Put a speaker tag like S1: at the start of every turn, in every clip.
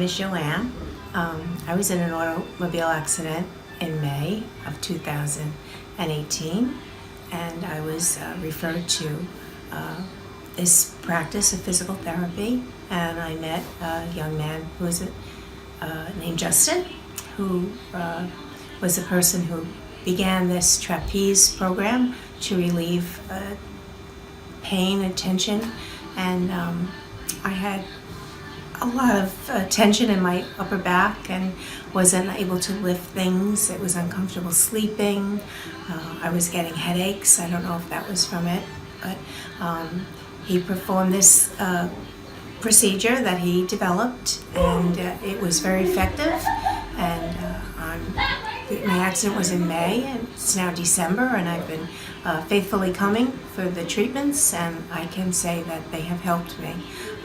S1: is Joanne. I was in an automobile accident in May of 2018, and I was referred to this practice of physical therapy, and I met a young man who was named Justin, who was the person who began this TrapEAZE program to relieve pain and tension, and I had a lot of tension in my upper back and wasn't able to lift things. It was uncomfortable sleeping. I was getting headaches. I don't know if that was from it, but he performed this procedure that he developed, and it was very effective. And my accident was in May, and it's now December, and I've been faithfully coming for the treatments, and I can say that they have helped me.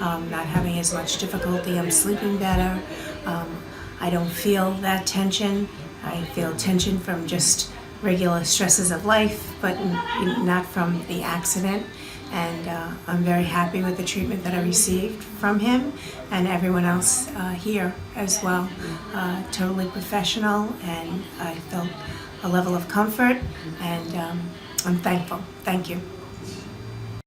S1: Not having as much difficulty, I'm sleeping better. I don't feel that tension. I feel tension from just regular stresses of life, but not from the accident. And I'm very happy with the treatment that I received from him and everyone else here as well. Totally professional, and I felt a level of comfort, and I'm thankful. Thank you.